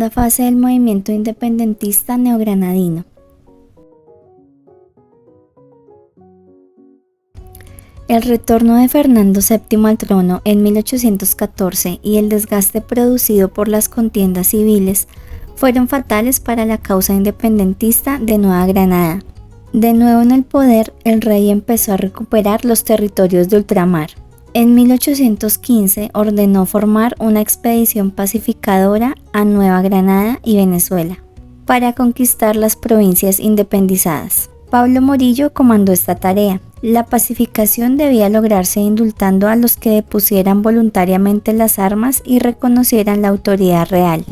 segunda fase del movimiento independentista neogranadino. El retorno de Fernando VII al trono en 1814 y el desgaste producido por las contiendas civiles fueron fatales para la causa independentista de Nueva Granada. De nuevo en el poder, el rey empezó a recuperar los territorios de ultramar. En 1815 ordenó formar una expedición pacificadora a Nueva Granada y Venezuela para conquistar las provincias independizadas. Pablo Morillo comandó esta tarea. La pacificación debía lograrse indultando a los que depusieran voluntariamente las armas y reconocieran la autoridad real.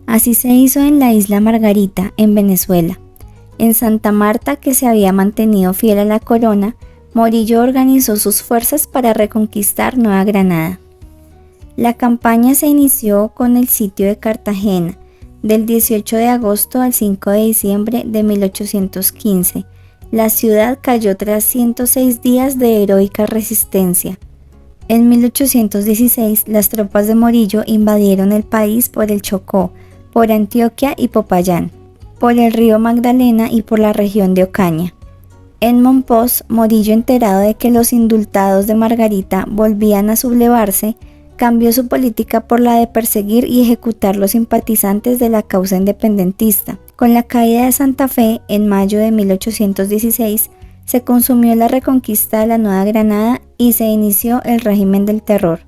Así se hizo en la isla Margarita, en Venezuela. En Santa Marta, que se había mantenido fiel a la corona, Morillo organizó sus fuerzas para reconquistar Nueva Granada. La campaña se inició con el sitio de Cartagena, del 18 de agosto al 5 de diciembre de 1815. La ciudad cayó tras 106 días de heroica resistencia. En 1816, las tropas de Morillo invadieron el país por el Chocó, por Antioquia y Popayán, por el río Magdalena y por la región de Ocaña. En Monpós, Morillo, enterado de que los indultados de Margarita volvían a sublevarse, cambió su política por la de perseguir y ejecutar los simpatizantes de la causa independentista. Con la caída de Santa Fe, en mayo de 1816, se consumió la reconquista de la Nueva Granada y se inició el régimen del terror,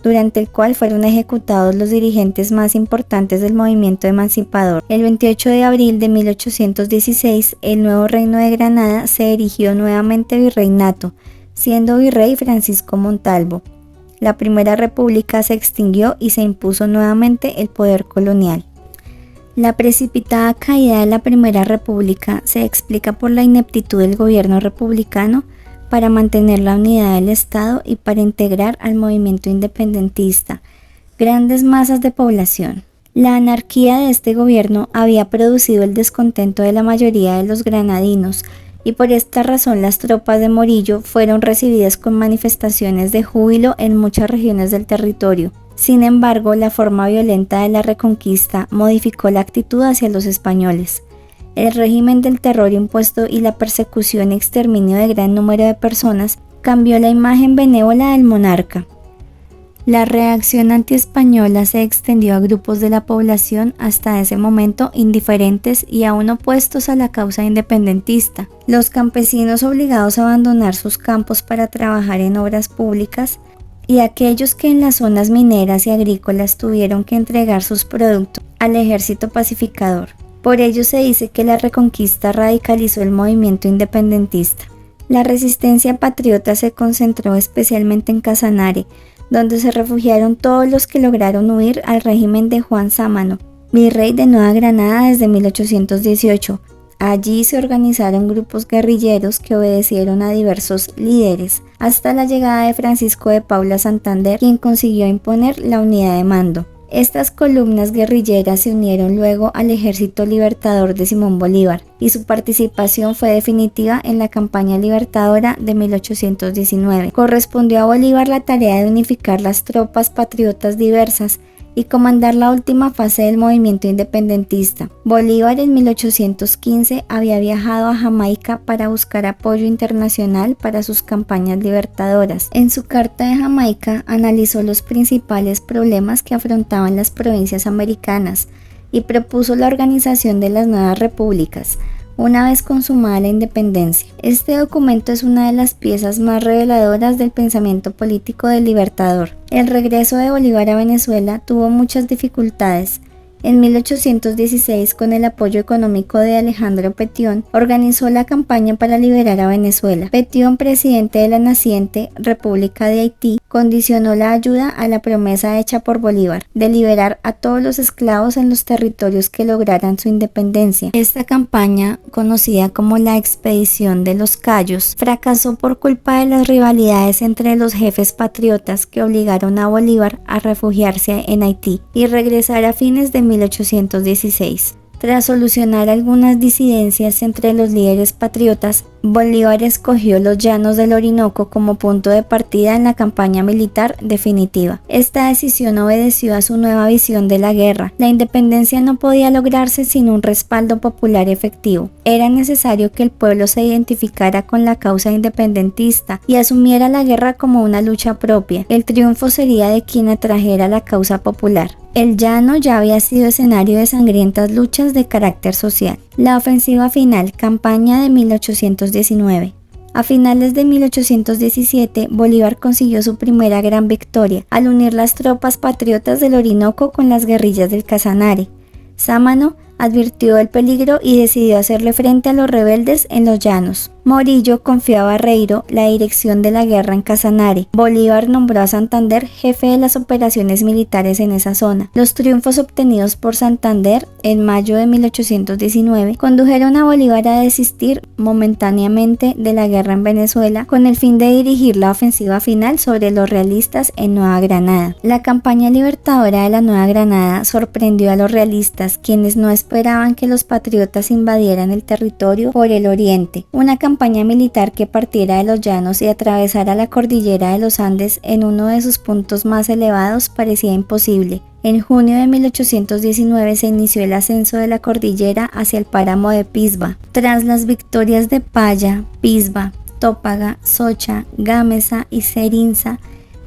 durante el cual fueron ejecutados los dirigentes más importantes del movimiento emancipador. El 28 de abril de 1816, el nuevo reino de Granada se erigió nuevamente virreinato, siendo virrey Francisco Montalvo. La Primera República se extinguió y se impuso nuevamente el poder colonial. La precipitada caída de la Primera República se explica por la ineptitud del gobierno republicano para mantener la unidad del Estado y para integrar al movimiento independentista grandes masas de población. La anarquía de este gobierno había producido el descontento de la mayoría de los granadinos y por esta razón las tropas de Morillo fueron recibidas con manifestaciones de júbilo en muchas regiones del territorio. Sin embargo, la forma violenta de la reconquista modificó la actitud hacia los españoles. El régimen del terror impuesto y la persecución y exterminio de gran número de personas cambió la imagen benévola del monarca. La reacción antiespañola se extendió a grupos de la población hasta ese momento indiferentes y aún opuestos a la causa independentista. Los campesinos obligados a abandonar sus campos para trabajar en obras públicas y aquellos que en las zonas mineras y agrícolas tuvieron que entregar sus productos al ejército pacificador. Por ello se dice que la reconquista radicalizó el movimiento independentista. La resistencia patriota se concentró especialmente en Casanare, donde se refugiaron todos los que lograron huir al régimen de Juan Sámano, virrey de Nueva Granada desde 1818. Allí se organizaron grupos guerrilleros que obedecieron a diversos líderes, hasta la llegada de Francisco de Paula Santander, quien consiguió imponer la unidad de mando. Estas columnas guerrilleras se unieron luego al Ejército Libertador de Simón Bolívar y su participación fue definitiva en la campaña libertadora de 1819. Correspondió a Bolívar la tarea de unificar las tropas patriotas diversas y comandar la última fase del movimiento independentista. Bolívar en 1815 había viajado a Jamaica para buscar apoyo internacional para sus campañas libertadoras. En su carta de Jamaica analizó los principales problemas que afrontaban las provincias americanas y propuso la organización de las nuevas repúblicas, una vez consumada la independencia. Este documento es una de las piezas más reveladoras del pensamiento político del Libertador. El regreso de Bolívar a Venezuela tuvo muchas dificultades. En 1816, con el apoyo económico de Alejandro Petión, organizó la campaña para liberar a Venezuela. Petión, presidente de la naciente República de Haití, condicionó la ayuda a la promesa hecha por Bolívar de liberar a todos los esclavos en los territorios que lograran su independencia. Esta campaña, conocida como la Expedición de los Cayos, fracasó por culpa de las rivalidades entre los jefes patriotas que obligaron a Bolívar a refugiarse en Haití y regresar a fines de 1816. Tras solucionar algunas disidencias entre los líderes patriotas, Bolívar escogió los llanos del Orinoco como punto de partida en la campaña militar definitiva. Esta decisión obedeció a su nueva visión de la guerra. La independencia no podía lograrse sin un respaldo popular efectivo. Era necesario que el pueblo se identificara con la causa independentista y asumiera la guerra como una lucha propia. El triunfo sería de quien atrajera la causa popular. El llano ya había sido escenario de sangrientas luchas de carácter social. La ofensiva final, campaña de 1819. A finales de 1817, Bolívar consiguió su primera gran victoria al unir las tropas patriotas del Orinoco con las guerrillas del Casanare. Sámano advirtió el peligro y decidió hacerle frente a los rebeldes en los llanos. Morillo confió a Barreiro la dirección de la guerra en Casanare. Bolívar nombró a Santander jefe de las operaciones militares en esa zona. Los triunfos obtenidos por Santander en mayo de 1819 condujeron a Bolívar a desistir momentáneamente de la guerra en Venezuela con el fin de dirigir la ofensiva final sobre los realistas en Nueva Granada. La campaña libertadora de la Nueva Granada sorprendió a los realistas, quienes no esperaban que los patriotas invadieran el territorio por el oriente. Una campaña militar que partiera de los llanos y atravesara la cordillera de los Andes en uno de sus puntos más elevados parecía imposible. En junio de 1819 se inició el ascenso de la cordillera hacia el páramo de Pisba. Tras las victorias de Paya, Pisba, Tópaga, Socha, Gámeza y Serinza,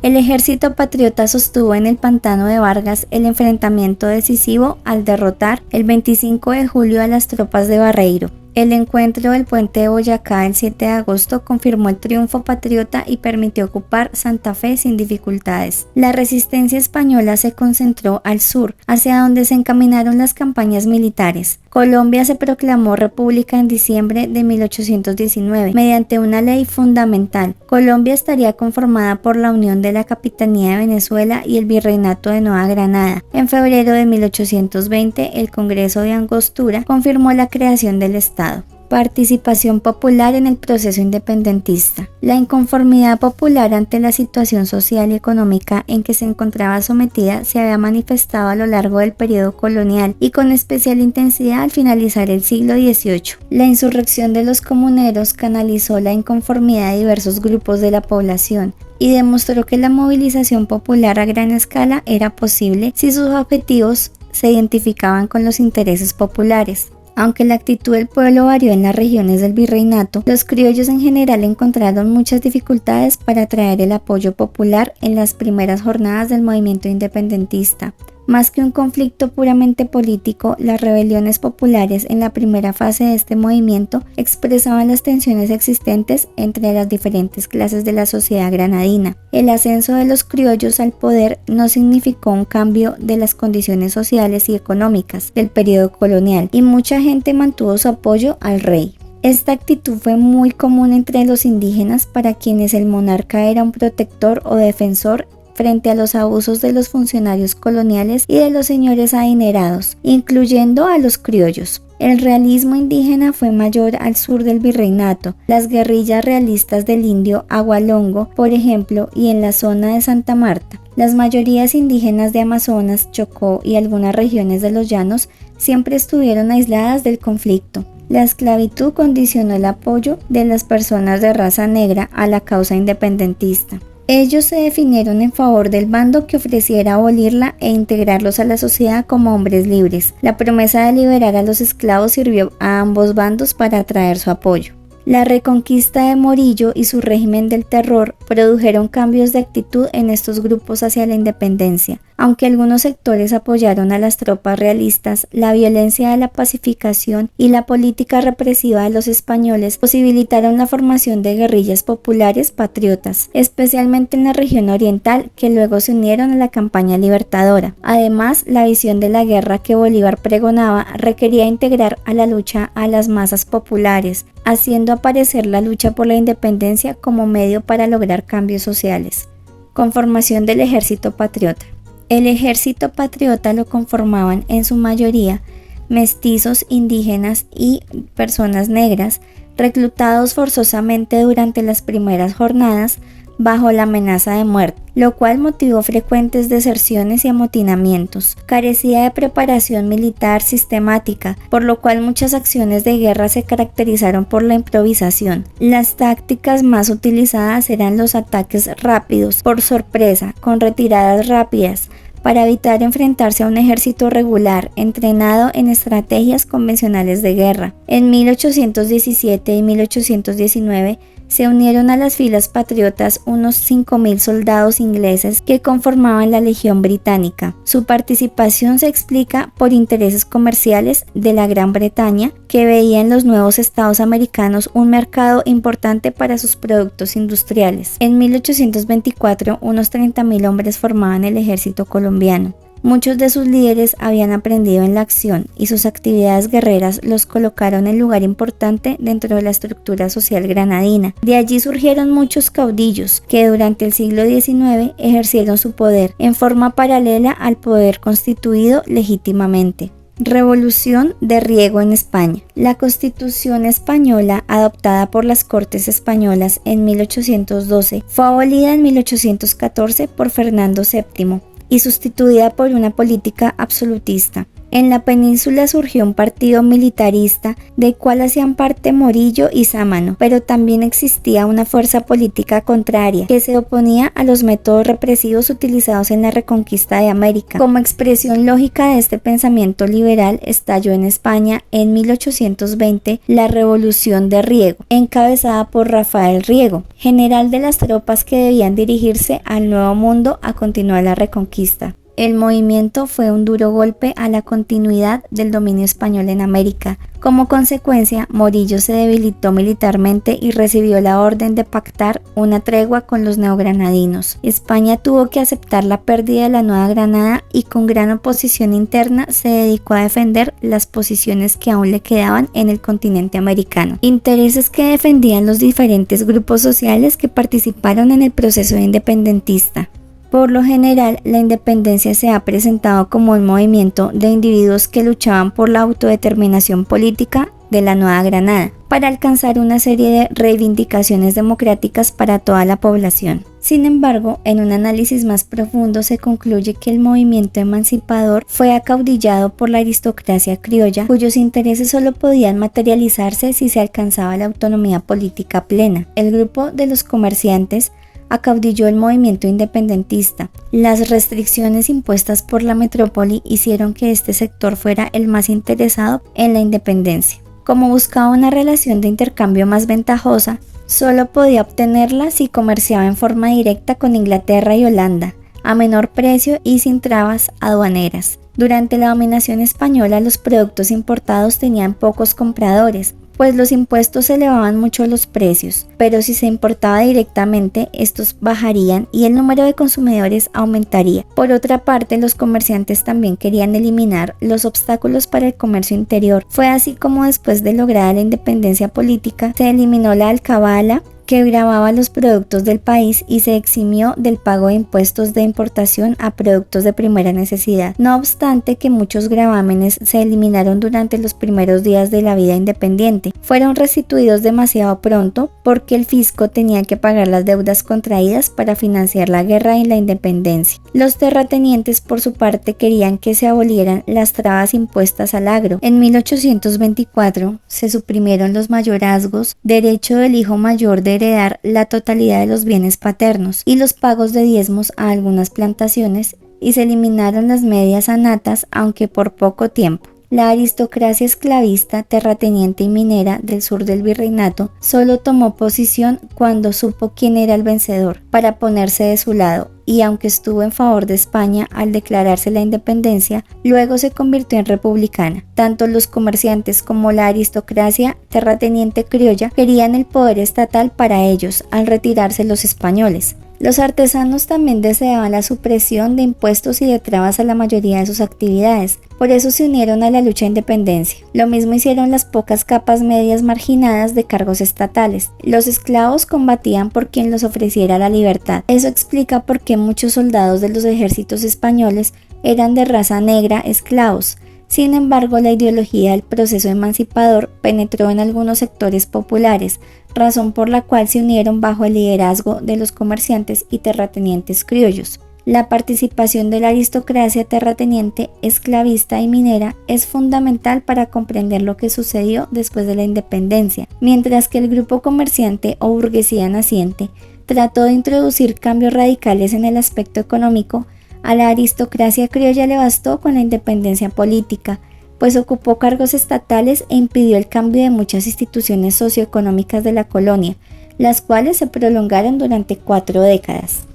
el ejército patriota sostuvo en el pantano de Vargas el enfrentamiento decisivo al derrotar el 25 de julio a las tropas de Barreiro. El encuentro del puente de Boyacá el 7 de agosto confirmó el triunfo patriota y permitió ocupar Santa Fe sin dificultades. La resistencia española se concentró al sur, hacia donde se encaminaron las campañas militares. Colombia se proclamó república en diciembre de 1819 mediante una ley fundamental. Colombia estaría conformada por la unión de la Capitanía de Venezuela y el Virreinato de Nueva Granada. En febrero de 1820, el Congreso de Angostura confirmó la creación del Estado. Participación popular en el proceso independentista. La inconformidad popular ante la situación social y económica en que se encontraba sometida se había manifestado a lo largo del periodo colonial y con especial intensidad al finalizar el siglo XVIII. La insurrección de los comuneros canalizó la inconformidad de diversos grupos de la población y demostró que la movilización popular a gran escala era posible si sus objetivos se identificaban con los intereses populares. Aunque la actitud del pueblo varió en las regiones del virreinato, los criollos en general encontraron muchas dificultades para atraer el apoyo popular en las primeras jornadas del movimiento independentista. Más que un conflicto puramente político, las rebeliones populares en la primera fase de este movimiento expresaban las tensiones existentes entre las diferentes clases de la sociedad granadina. El ascenso de los criollos al poder no significó un cambio de las condiciones sociales y económicas del periodo colonial, y mucha gente mantuvo su apoyo al rey. Esta actitud fue muy común entre los indígenas, para quienes el monarca era un protector o defensor frente a los abusos de los funcionarios coloniales y de los señores adinerados, incluyendo a los criollos. El realismo indígena fue mayor al sur del virreinato. Las guerrillas realistas del indio Agualongo, por ejemplo, y en la zona de Santa Marta. Las mayorías indígenas de Amazonas, Chocó y algunas regiones de los llanos siempre estuvieron aisladas del conflicto. La esclavitud condicionó el apoyo de las personas de raza negra a la causa independentista. Ellos se definieron en favor del bando que ofreciera abolirla e integrarlos a la sociedad como hombres libres. La promesa de liberar a los esclavos sirvió a ambos bandos para atraer su apoyo. La reconquista de Morillo y su régimen del terror produjeron cambios de actitud en estos grupos hacia la independencia. Aunque algunos sectores apoyaron a las tropas realistas, la violencia de la pacificación y la política represiva de los españoles posibilitaron la formación de guerrillas populares patriotas, especialmente en la región oriental, que luego se unieron a la campaña libertadora. Además, la visión de la guerra que Bolívar pregonaba requería integrar a la lucha a las masas populares, haciendo aparecer la lucha por la independencia como medio para lograr cambios sociales. Conformación del ejército patriota. El ejército patriota lo conformaban en su mayoría mestizos, indígenas y personas negras, reclutados forzosamente durante las primeras jornadas bajo la amenaza de muerte, lo cual motivó frecuentes deserciones y amotinamientos. Carecía de preparación militar sistemática, por lo cual muchas acciones de guerra se caracterizaron por la improvisación. Las tácticas más utilizadas eran los ataques rápidos, por sorpresa, con retiradas rápidas, para evitar enfrentarse a un ejército regular entrenado en estrategias convencionales de guerra. En 1817 y 1819 se unieron a las filas patriotas unos 5.000 soldados ingleses que conformaban la Legión Británica. Su participación se explica por intereses comerciales de la Gran Bretaña, que veía en los nuevos estados americanos un mercado importante para sus productos industriales. En 1824, unos 30.000 hombres formaban el ejército colombiano. Muchos de sus líderes habían aprendido en la acción y sus actividades guerreras los colocaron en lugar importante dentro de la estructura social granadina. De allí surgieron muchos caudillos que durante el siglo XIX ejercieron su poder en forma paralela al poder constituido legítimamente. Revolución de Riego en España. La Constitución española, adoptada por las Cortes españolas en 1812, fue abolida en 1814 por Fernando VII. Y sustituida por una política absolutista. En la península surgió un partido militarista del cual hacían parte Morillo y Sámano, pero también existía una fuerza política contraria que se oponía a los métodos represivos utilizados en la reconquista de América. Como expresión lógica de este pensamiento liberal estalló en España en 1820 la Revolución de Riego, encabezada por Rafael Riego, general de las tropas que debían dirigirse al Nuevo Mundo a continuar la reconquista. El movimiento fue un duro golpe a la continuidad del dominio español en América. Como consecuencia, Morillo se debilitó militarmente y recibió la orden de pactar una tregua con los neogranadinos. España tuvo que aceptar la pérdida de la Nueva Granada y con gran oposición interna se dedicó a defender las posiciones que aún le quedaban en el continente americano. Intereses que defendían los diferentes grupos sociales que participaron en el proceso independentista. Por lo general, la independencia se ha presentado como un movimiento de individuos que luchaban por la autodeterminación política de la Nueva Granada, para alcanzar una serie de reivindicaciones democráticas para toda la población. Sin embargo, en un análisis más profundo se concluye que el movimiento emancipador fue acaudillado por la aristocracia criolla, cuyos intereses solo podían materializarse si se alcanzaba la autonomía política plena. El grupo de los comerciantes acaudilló el movimiento independentista. Las restricciones impuestas por la metrópoli hicieron que este sector fuera el más interesado en la independencia. Como buscaba una relación de intercambio más ventajosa, solo podía obtenerla si comerciaba en forma directa con Inglaterra y Holanda, a menor precio y sin trabas aduaneras. Durante la dominación española, los productos importados tenían pocos compradores, pues los impuestos elevaban mucho los precios, pero si se importaba directamente, estos bajarían y el número de consumidores aumentaría. Por otra parte, los comerciantes también querían eliminar los obstáculos para el comercio interior. Fue así como después de lograda la independencia política, se eliminó la alcabala, que gravaba los productos del país y se eximió del pago de impuestos de importación a productos de primera necesidad. No obstante que muchos gravámenes se eliminaron durante los primeros días de la vida independiente, fueron restituidos demasiado pronto porque el fisco tenía que pagar las deudas contraídas para financiar la guerra y la independencia. Los terratenientes por su parte querían que se abolieran las trabas impuestas al agro. En 1824 se suprimieron los mayorazgos, derecho del hijo mayor de heredar la totalidad de los bienes paternos y los pagos de diezmos a algunas plantaciones, y se eliminaron las medias anatas, aunque por poco tiempo. La aristocracia esclavista, terrateniente y minera del sur del virreinato solo tomó posición cuando supo quién era el vencedor para ponerse de su lado, y aunque estuvo en favor de España al declararse la independencia, luego se convirtió en republicana. Tanto los comerciantes como la aristocracia terrateniente criolla querían el poder estatal para ellos al retirarse los españoles. Los artesanos también deseaban la supresión de impuestos y de trabas a la mayoría de sus actividades, por eso se unieron a la lucha de independencia. Lo mismo hicieron las pocas capas medias marginadas de cargos estatales. Los esclavos combatían por quien los ofreciera la libertad. Eso explica por qué muchos soldados de los ejércitos españoles eran de raza negra esclavos. Sin embargo, la ideología del proceso emancipador penetró en algunos sectores populares, razón por la cual se unieron bajo el liderazgo de los comerciantes y terratenientes criollos. La participación de la aristocracia terrateniente, esclavista y minera es fundamental para comprender lo que sucedió después de la independencia, mientras que el grupo comerciante o burguesía naciente trató de introducir cambios radicales en el aspecto económico. A la aristocracia criolla le bastó con la independencia política, pues ocupó cargos estatales e impidió el cambio de muchas instituciones socioeconómicas de la colonia, las cuales se prolongaron durante 4 décadas.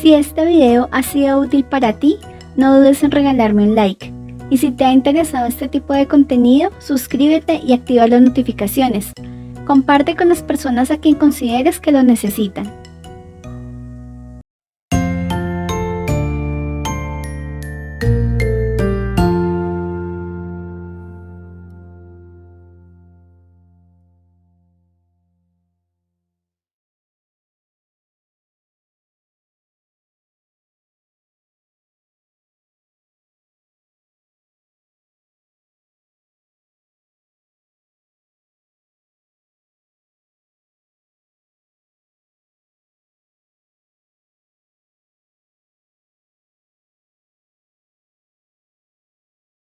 Si este video ha sido útil para ti, no dudes en regalarme un like. Y si te ha interesado este tipo de contenido, suscríbete y activa las notificaciones. Comparte con las personas a quien consideres que lo necesitan.